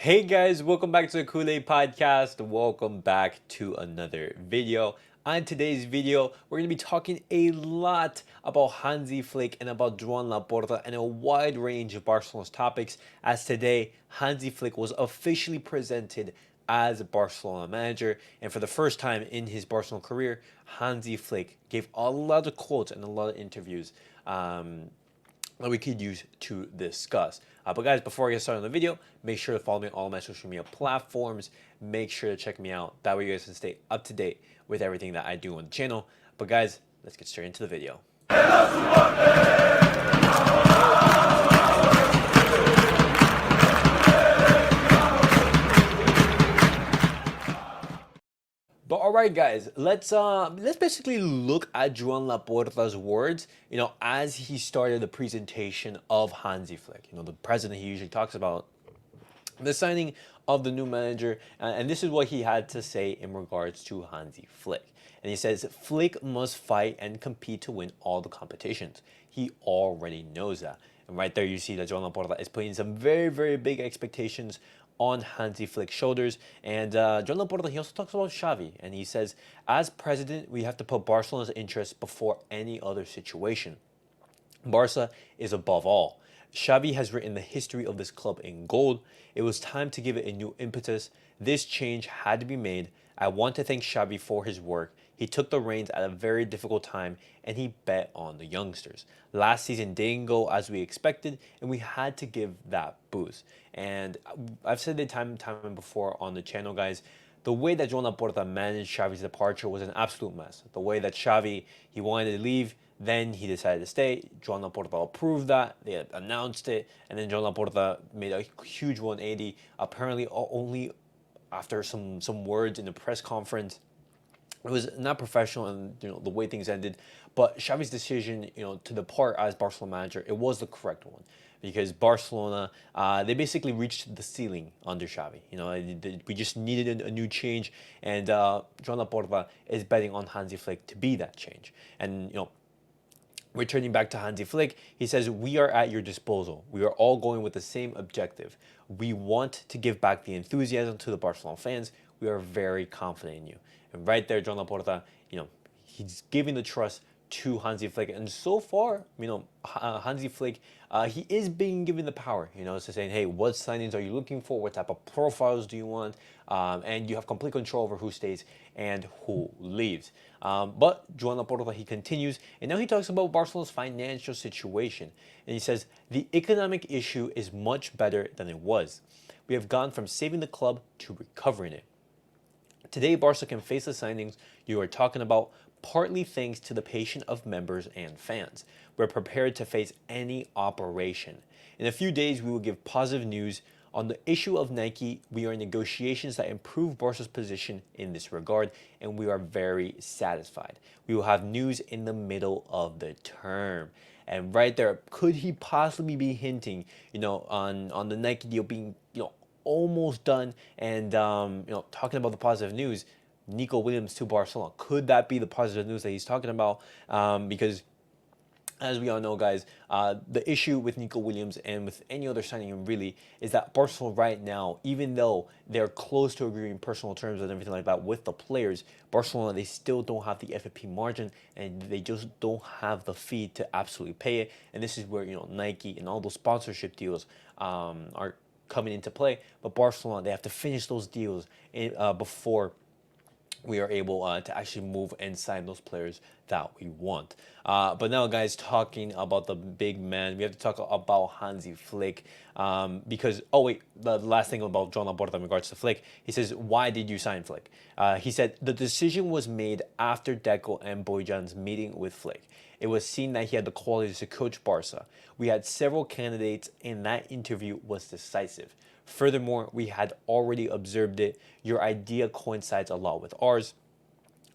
Hey guys, welcome back to the CulePodcast. Welcome back to another video. On today's video, we're going to be talking a lot about Hansi Flick and about Joan Laporta and a wide range of Barcelona's topics, as today Hansi Flick was officially presented as a Barcelona manager, and for the first time in his Barcelona career, Hansi Flick gave a lot of quotes and a lot of interviews that we could use to discuss. But guys, before I get started on the video, make sure to follow me on all my social media platforms. Make sure to check me out. That way you guys can stay up to date with everything that I do on the channel. But guys, let's get straight into the video. But all right, guys, let's basically look at Joan Laporta's words, as he started the presentation of Hansi Flick, the president he usually talks about, the signing of the new manager, and this is what he had to say in regards to Hansi Flick. And he says, Flick must fight and compete to win all the competitions. He already knows that. And right there you see that Joan Laporta is putting some very, very big expectations on Hansi Flick's shoulders. And Joan Laporta, he also talks about Xavi, and he says, as president, we have to put Barcelona's interests before any other situation. Barca is above all. Xavi has written the history of this club in gold. It was time to give it a new impetus. This change had to be made. I want to thank Xavi for his work. He took the reins at a very difficult time and he bet on the youngsters. Last season didn't go as we expected and we had to give that boost. And I've said it time and time before on the channel, guys. The way that Joan Laporta managed Xavi's departure was an absolute mess. The way that Xavi, he wanted to leave, then he decided to stay. Joan Laporta approved that. They announced it. And then Joan Laporta made a huge 180. Apparently, only after some words in the press conference. It was not professional, and the way things ended. But Xavi's decision, to depart as Barcelona manager, it was the correct one, because Barcelona, they basically reached the ceiling under Xavi. We just needed a new change, and Joan Laporta is betting on Hansi Flick to be that change. And returning back to Hansi Flick, he says, we are at your disposal. We are all going with the same objective. We want to give back the enthusiasm to the Barcelona fans. We are very confident in you. And right there, Joan Laporta, he's giving the trust to Hansi Flick. And so far, Hansi Flick, he is being given the power, so saying, hey, what signings are you looking for? What type of profiles do you want? And you have complete control over who stays and who leaves. But Joan Laporta, he continues, and now he talks about Barcelona's financial situation. And he says, the economic issue is much better than it was. We have gone from saving the club to recovering it. Today, Barca can face the signings you are talking about, partly thanks to the patience of members and fans. We're prepared to face any operation. In a few days, we will give positive news. On the issue of Nike, we are in negotiations that improve Barca's position in this regard, and we are very satisfied. We will have news in the middle of the term. And right there, could he possibly be hinting, on the Nike deal being, almost done, and talking about the positive news, Nico Williams to Barcelona? Could that be the positive news that he's talking about? Because as we all know, guys, the issue with Nico Williams and with any other signing really is that Barcelona right now, even though they're close to agreeing personal terms and everything like that with the players, Barcelona, they still don't have the FFP margin, and they just don't have the fee to absolutely pay it. And this is where Nike and all those sponsorship deals are coming into play. But Barcelona, they have to finish those deals before we are able to actually move and sign those players that we want. But now, guys, talking about the big man, we have to talk about Hansi Flick, because, oh wait, the last thing about Joan Laporta in regards to Flick, he says, why did you sign Flick? He said, the decision was made after Deco and Bojan's meeting with Flick. It was seen that he had the qualities to coach Barca. We had several candidates, and that interview was decisive. Furthermore, we had already observed it. Your idea coincides a lot with ours.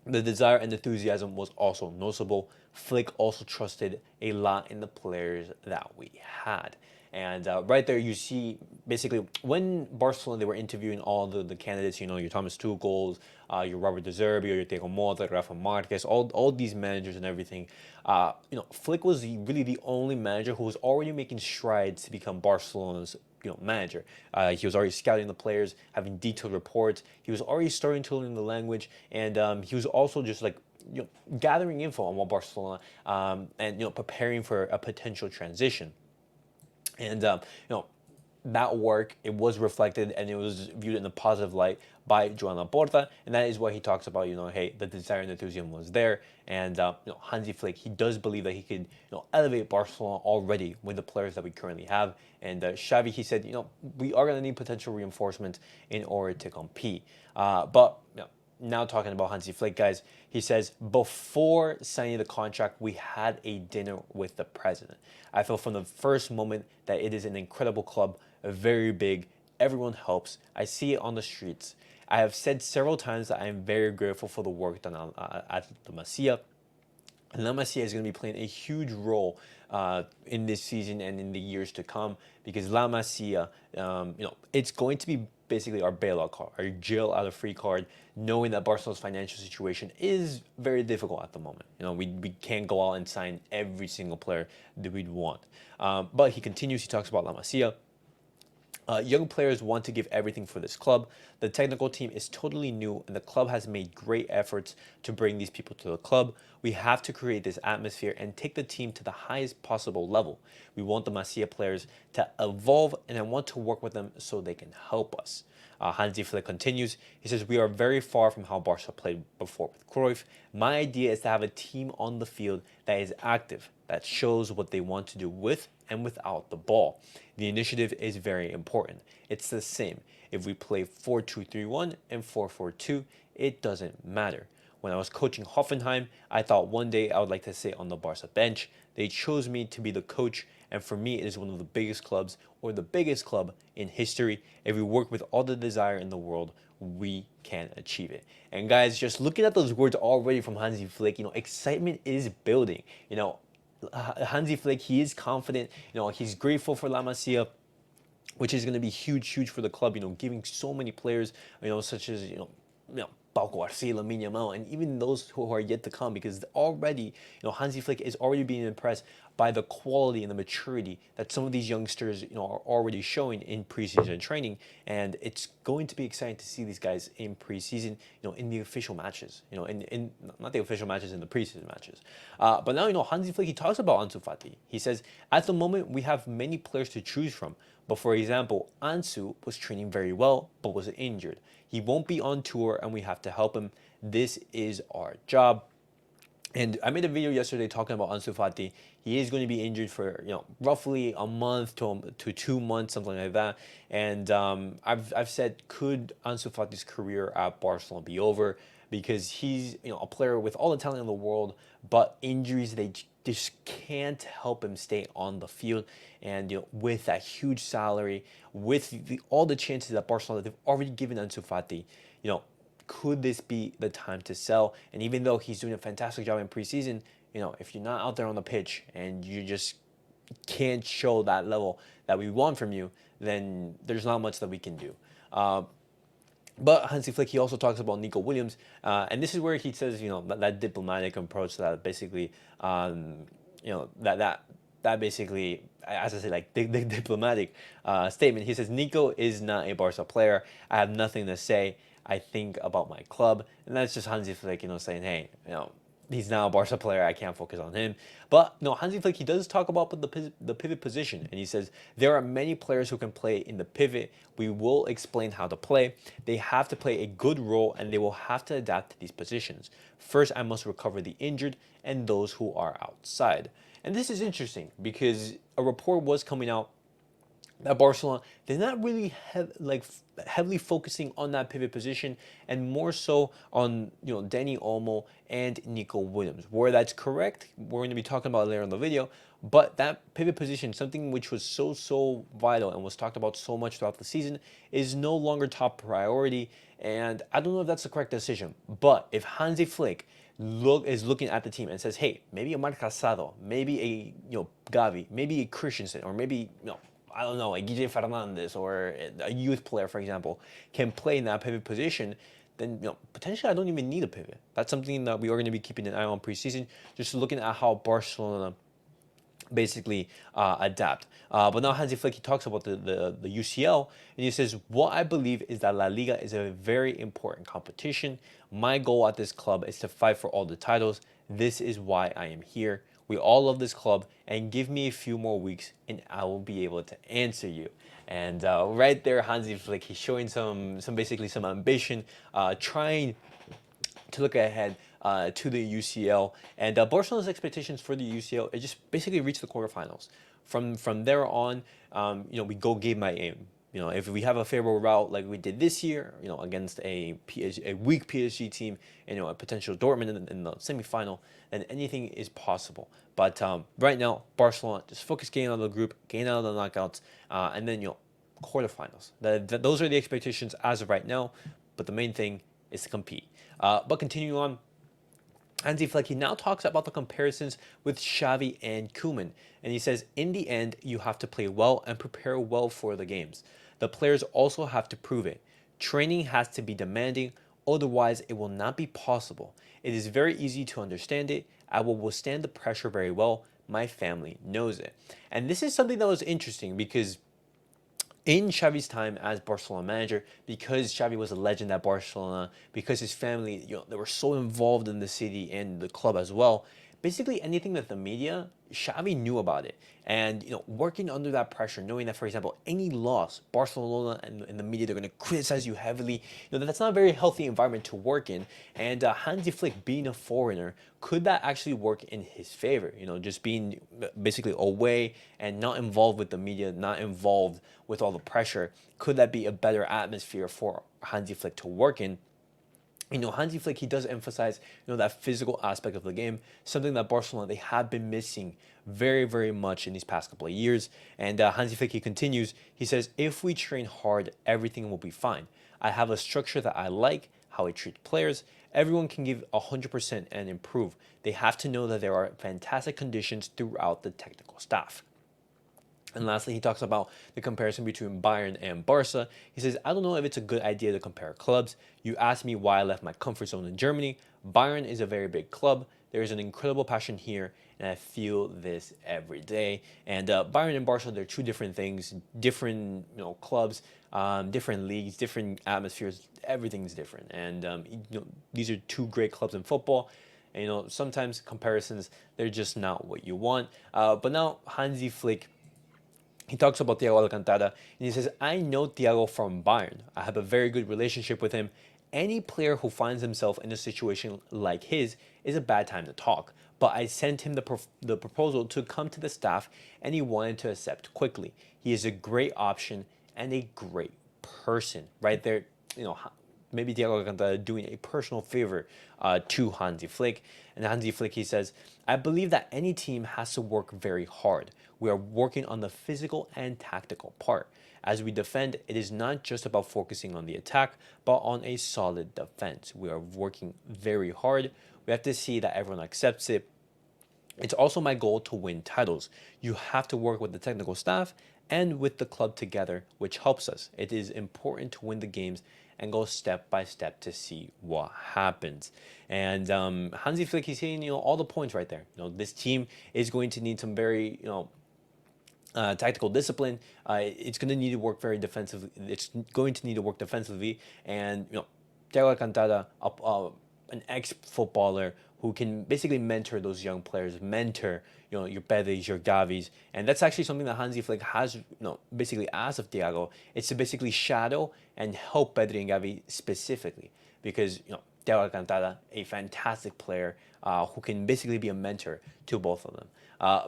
The desire and enthusiasm was also noticeable. Flick also trusted a lot in the players that we had. And right there, you see basically when Barcelona, they were interviewing all the candidates, your Thomas Tuchel, your Robert De Zerbi, your Diego Mota, Rafa Marquez, all these managers and everything. Flick was really the only manager who was already making strides to become Barcelona's manager. He was already scouting the players, having detailed reports. He was already starting to learn the language, and he was also just like gathering info on what Barcelona and preparing for a potential transition. And that work, it was reflected and it was viewed in a positive light by Joan Laporta, and that is what he talks about. Hey, the desire and enthusiasm was there, and Hansi Flick, he does believe that he could elevate Barcelona already with the players that we currently have. And Xavi, he said, we are going to need potential reinforcement in order to compete. But now talking about Hansi Flick, guys, he says, before signing the contract, we had a dinner with the president. I felt from the first moment that it is an incredible club, very big, everyone helps. I see it on the streets. I have said several times that I am very grateful for the work done at the Masia. And La Masia is going to be playing a huge role in this season and in the years to come, because La Masia, it's going to be basically our bailout card, our jail out of free card, knowing that Barcelona's financial situation is very difficult at the moment. We can't go out and sign every single player that we'd want. But he continues, he talks about La Masia. Young players want to give everything for this club. The technical team is totally new, and the club has made great efforts to bring these people to the club. We have to create this atmosphere and take the team to the highest possible level. We want the Masia players to evolve, and I want to work with them so they can help us. Hansi Flick continues. He says, we are very far from how Barca played before with Cruyff. My idea is to have a team on the field that is active, that shows what they want to do with and without the ball. The initiative is very important. It's the same. If we play 4-2-3-1 and 4-4-2, it doesn't matter. When I was coaching Hoffenheim, I thought one day I would like to sit on the Barca bench. They chose me to be the coach, and for me, it is one of the biggest clubs, or the biggest club in history. If we work with all the desire in the world, we can achieve it. And guys, just looking at those words already from Hansi Flick, excitement is building. Hansi Flick, he is confident. He's grateful for La Masia, which is going to be huge for the club. Giving so many players, such as cubarsi, Lamine Yamal, and even those who are yet to come, because already, Hansi Flick is already being impressed by the quality and the maturity that some of these youngsters, are already showing in preseason training. And it's going to be exciting to see these guys in preseason, in the official matches, in not the official matches, in the preseason matches. But now, Hansi Flick, he talks about Ansu Fati. He says, at the moment, we have many players to choose from. But for example, Ansu was training very well, but was injured. He won't be on tour, and we have to help him. This is our job. And I made a video yesterday talking about Ansu Fati. He is going to be injured for roughly a month to 2 months, something like that. And I've said, could Ansu Fati's career at Barcelona be over? Because he's a player with all the talent in the world, but injuries, they just can't help him stay on the field. And with that huge salary, with all the chances that Barcelona, they've already given Ansu Fati, could this be the time to sell? And even though he's doing a fantastic job in preseason, if you're not out there on the pitch and you just can't show that level that we want from you, then there's not much that we can do. But Hansi Flick, he also talks about Nico Williams, and this is where he says, that diplomatic approach, that basically, that basically, as I say, like the diplomatic statement. He says, Nico is not a Barca player. I have nothing to say. I think about my club. And that's just Hansi Flick, saying, hey, he's now a Barca player. I can't focus on him. But Hansi Flick, he does talk about the pivot position, and he says there are many players who can play in the pivot. We will explain how to play. They have to play a good role, and they will have to adapt to these positions. First, I must recover the injured and those who are outside. And this is interesting because a report was coming out that Barcelona, they're not really heavily focusing on that pivot position, and more so on Dani Olmo and Nico Williams. Where that's correct, we're going to be talking about later in the video. But that pivot position, something which was so vital and was talked about so much throughout the season, is no longer top priority. And I don't know if that's the correct decision. But if Hansi Flick is looking at the team and says, hey, maybe a Marc Casado, maybe a Gavi, maybe a Christensen, or maybe I don't know, like Guille Fernandez or a youth player, for example, can play in that pivot position, then potentially I don't even need a pivot. That's something that we are going to be keeping an eye on preseason, just looking at how Barcelona basically adapt. But now Hansi Flick, he talks about the UCL, and he says, what I believe is that La Liga is a very important competition. My goal at this club is to fight for all the titles. This is why I am here. We all love this club, and give me a few more weeks and I will be able to answer you. And right there, Hansi Flick, he's showing some basically some ambition, trying to look ahead to the UCL. And Barcelona's expectations for the UCL is just basically reach the quarterfinals. From there on, we go game by game. If we have a favorable route like we did this year, against a weak PSG team, and a potential Dortmund in the semifinal, then anything is possible. But right now, Barcelona just focus getting out of the group, getting out of the knockouts, and then quarterfinals. Those are the expectations as of right now. But the main thing is to compete. But continuing on, Hansi Flick, he now talks about the comparisons with Xavi and Koeman. And he says, in the end, you have to play well and prepare well for the games. The players also have to prove it. Training has to be demanding, otherwise it will not be possible. It is very easy to understand it. I will withstand the pressure very well. My family knows it. And this is something that was interesting because in Xavi's time as Barcelona manager, because Xavi was a legend at Barcelona, because his family, they were so involved in the city and the club as well. Basically, anything that the media, Xavi knew about it. And, working under that pressure, knowing that, for example, any loss, Barcelona and the media, they're going to criticize you heavily. That's not a very healthy environment to work in. And Hansi Flick, being a foreigner, could that actually work in his favor? Just being basically away and not involved with the media, not involved with all the pressure. Could that be a better atmosphere for Hansi Flick to work in? Hansi Flick, he does emphasize, that physical aspect of the game, something that Barcelona, they have been missing very, very much in these past couple of years. And Hansi Flick, he continues, he says, if we train hard, everything will be fine. I have a structure that I like, how I treat players. Everyone can give 100% and improve. They have to know that there are fantastic conditions throughout the technical staff. And lastly, he talks about the comparison between Bayern and Barca. He says, I don't know if it's a good idea to compare clubs. You asked me why I left my comfort zone in Germany. Bayern is a very big club. There is an incredible passion here, and I feel this every day. And Bayern and Barca, they're two different things, different clubs, different leagues, different atmospheres. Everything's different. And these are two great clubs in football. And, sometimes comparisons, they're just not what you want. But now Hansi Flick, he talks about Thiago Alcantara, and he says, I know Thiago from Bayern. I have a very good relationship with him. Any player who finds himself in a situation like his is a bad time to talk. But I sent him the proposal to come to the staff, and he wanted to accept quickly. He is a great option and a great person. Right there, maybe Thiago Alcantara doing a personal favor to Hansi Flick. And Hansi Flick, he says, I believe that any team has to work very hard. We are working on the physical and tactical part. As we defend, it is not just about focusing on the attack, but on a solid defense. We are working very hard. We have to see that everyone accepts it. It's also my goal to win titles. You have to work with the technical staff and with the club together, which helps us. It is important to win the games and go step by step to see what happens. And Hansi Flick, he's saying, all the points right there. This team is going to need some very, tactical discipline. It's going to need to work very defensively. It's going to need to work defensively. And, Thiago Alcantara, an ex-footballer who can basically mentor those young players, mentor, your Pedris, your Gavis. And that's actually something that Hansi Flick has, basically asked of Thiago. It's to basically shadow and help Pedri and Gavi specifically. Because, Thiago Alcantara, a fantastic player who can basically be a mentor to both of them.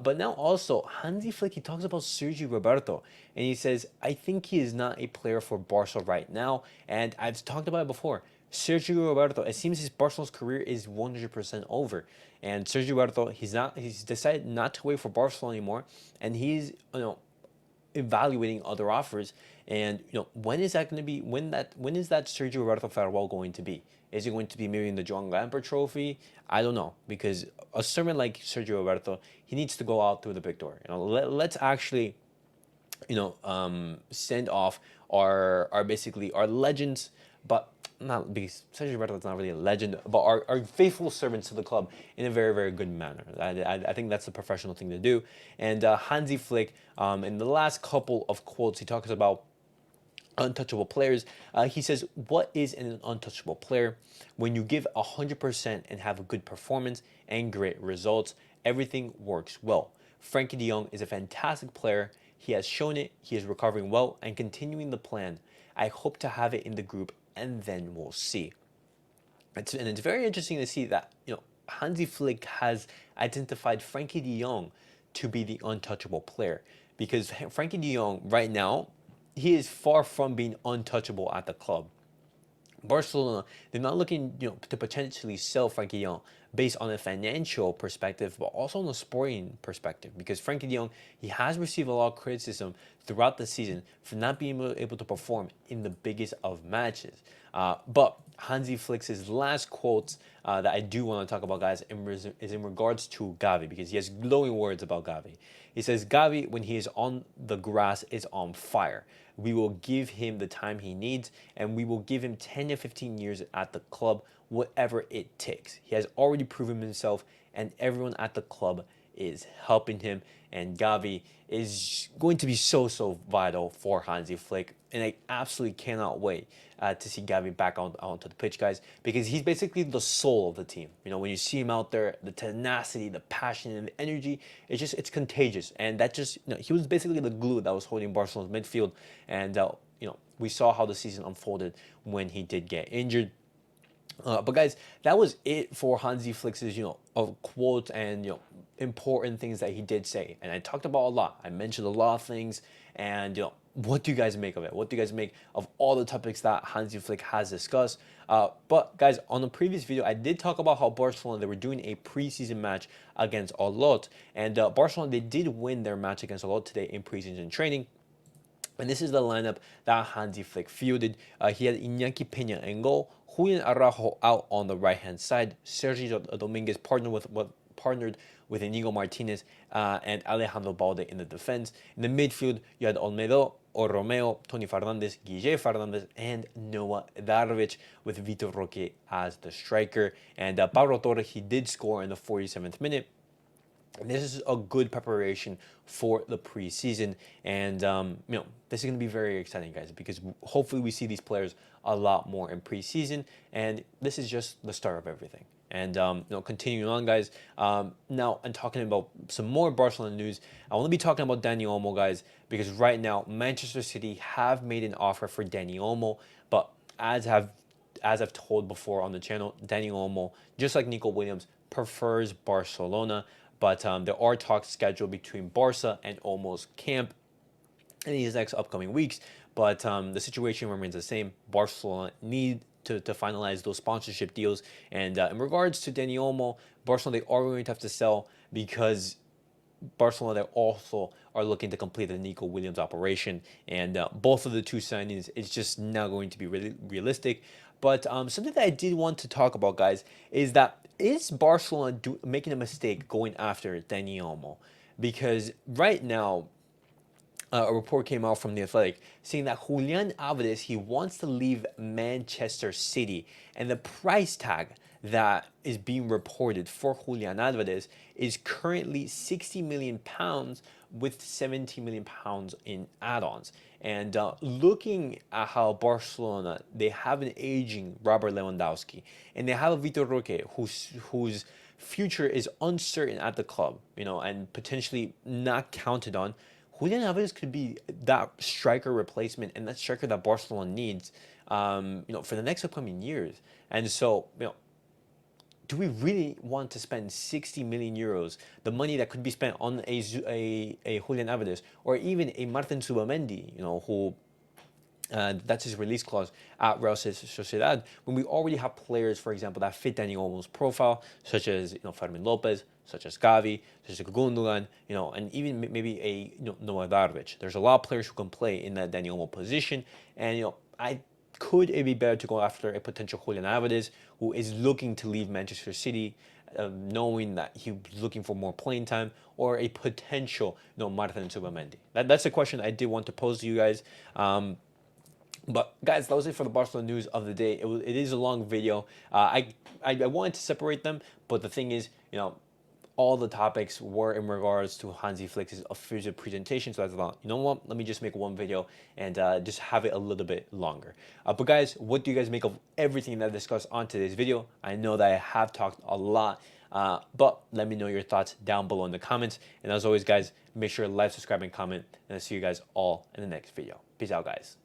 But now also, Hansi Flick, he talks about Sergio Roberto. And he says, I think he is not a player for Barca right now. And I've talked about it before. Sergio Roberto, it seems his Barcelona's career is 100% over. And Sergio Roberto, he's decided not to wait for Barcelona anymore. And he's, evaluating other offers. And, when is that going to be, when is that Sergio Roberto farewell going to be? Is it going to be maybe in the Joan Gamper Trophy? I don't know, because a servant like Sergio Roberto, he needs to go out through the big door. Let's actually, send off our basically our legends. But not because Sergio Roberto's not really a legend, but are faithful servants to the club in a very, very good manner. I think that's the professional thing to do. And Hansi Flick, in the last couple of quotes, he talks about untouchable players. He says, what is an untouchable player? When you give 100% and have a good performance and great results, everything works well. Frankie de Jong is a fantastic player. He has shown it. He is recovering well and continuing the plan. I hope to have it in the group, and then we'll see. And it's very interesting to see that Hansi Flick has identified Frankie de Jong to be the untouchable player, because Frankie de Jong right now, he is far from being untouchable at the club. Barcelona, they're not looking, to potentially sell Frankie de Jong based on a financial perspective, but also on a sporting perspective. Because Frankie de Jong, he has received a lot of criticism throughout the season for not being able to perform in the biggest of matches. But Hansi Flick's last quotes that I do want to talk about, guys, is in regards to Gavi, because he has glowing words about Gavi. He says, Gavi, when he is on the grass, is on fire. We will give him the time he needs, and we will give him 10 to 15 years at the club, whatever it takes. He has already proven himself, and everyone at the club is helping him. And Gavi is going to be so vital for Hansi Flick. And I absolutely cannot wait to see Gavi back onto the pitch, guys, because he's basically the soul of the team. When you see him out there, the tenacity, the passion, and the energy, it's contagious. And that just, he was basically the glue that was holding Barcelona's midfield. And, we saw how the season unfolded when he did get injured. But guys, that was it for Hansi Flick's, of quotes and, important things that he did say. And I talked about a lot. I mentioned a lot of things. And, what do you guys make of it? What do you guys make of all the topics that Hansi Flick has discussed? But guys, on the previous video, I did talk about how Barcelona, they were doing a preseason match against Olot. And Barcelona, they did win their match against Olot today in preseason training. And this is the lineup that Hansi Flick fielded. He had Iñaki Peña in goal, Julian Araujo out on the right-hand side, Sergio Dominguez partnered with Inigo Martinez and Alejandro Balde in the defense. In the midfield, you had Olmedo, Romeo, Tony Fernandez, Guille Fernandez, and Noah Darovic, with Vitor Roque as the striker. And Pablo Torre, he did score in the 47th minute. This is a good preparation for the preseason, and this is going to be very exciting, guys, because hopefully we see these players a lot more in preseason, and this is just the start of everything. And continuing on, guys. Now, I'm talking about some more Barcelona news. I want to be talking about Dani Olmo, guys, because right now Manchester City have made an offer for Dani Olmo, but as I've told before on the channel, Dani Olmo, just like Nico Williams, prefers Barcelona. But there are talks scheduled between Barca and Olmo's camp in these next upcoming weeks. But the situation remains the same. Barcelona need to finalize those sponsorship deals. And in regards to Dani Olmo, Barcelona, they are going to have to sell, because Barcelona, they also are looking to complete the Nico Williams operation. And both of the two signings, it's just not going to be really realistic. But something that I did want to talk about, guys, is Barcelona making a mistake going after Dani Olmo? Because right now, a report came out from The Athletic saying that Julian Alvarez, he wants to leave Manchester City, and the price tag that is being reported for Julian Alvarez is currently £60 million with £70 million in add-ons. And looking at how Barcelona, they have an aging Robert Lewandowski, and they have a Vitor Roque whose future is uncertain at the club, and potentially not counted on. Julian Alvarez could be that striker replacement and that striker that Barcelona needs, for the next upcoming years. And so, do we really want to spend 60 million euros, the money that could be spent on a Julian Alvarez, or even a Martin Subamendi, who that's his release clause at Real Sociedad, when we already have players, for example, that fit Dani Olmo's profile, such as Fermin Lopez, such as Gavi, such as Gundogan, and even maybe a Noah Darovic. There's a lot of players who can play in that Dani Olmo position, and could it be better to go after a potential Julian Alvarez who is looking to leave Manchester City, knowing that he's looking for more playing time, or a potential Martin Subamendi? That's a question I did want to pose to you guys. But guys, that was it for the Barcelona news of the day. It is a long video. I wanted to separate them, but the thing is, all the topics were in regards to Hansi Flick's official presentation. So I thought, you know what? Let me just make one video and just have it a little bit longer. But guys, what do you guys make of everything that I discussed on today's video? I know that I have talked a lot, but let me know your thoughts down below in the comments. And as always, guys, make sure to like, subscribe, and comment. And I'll see you guys all in the next video. Peace out, guys.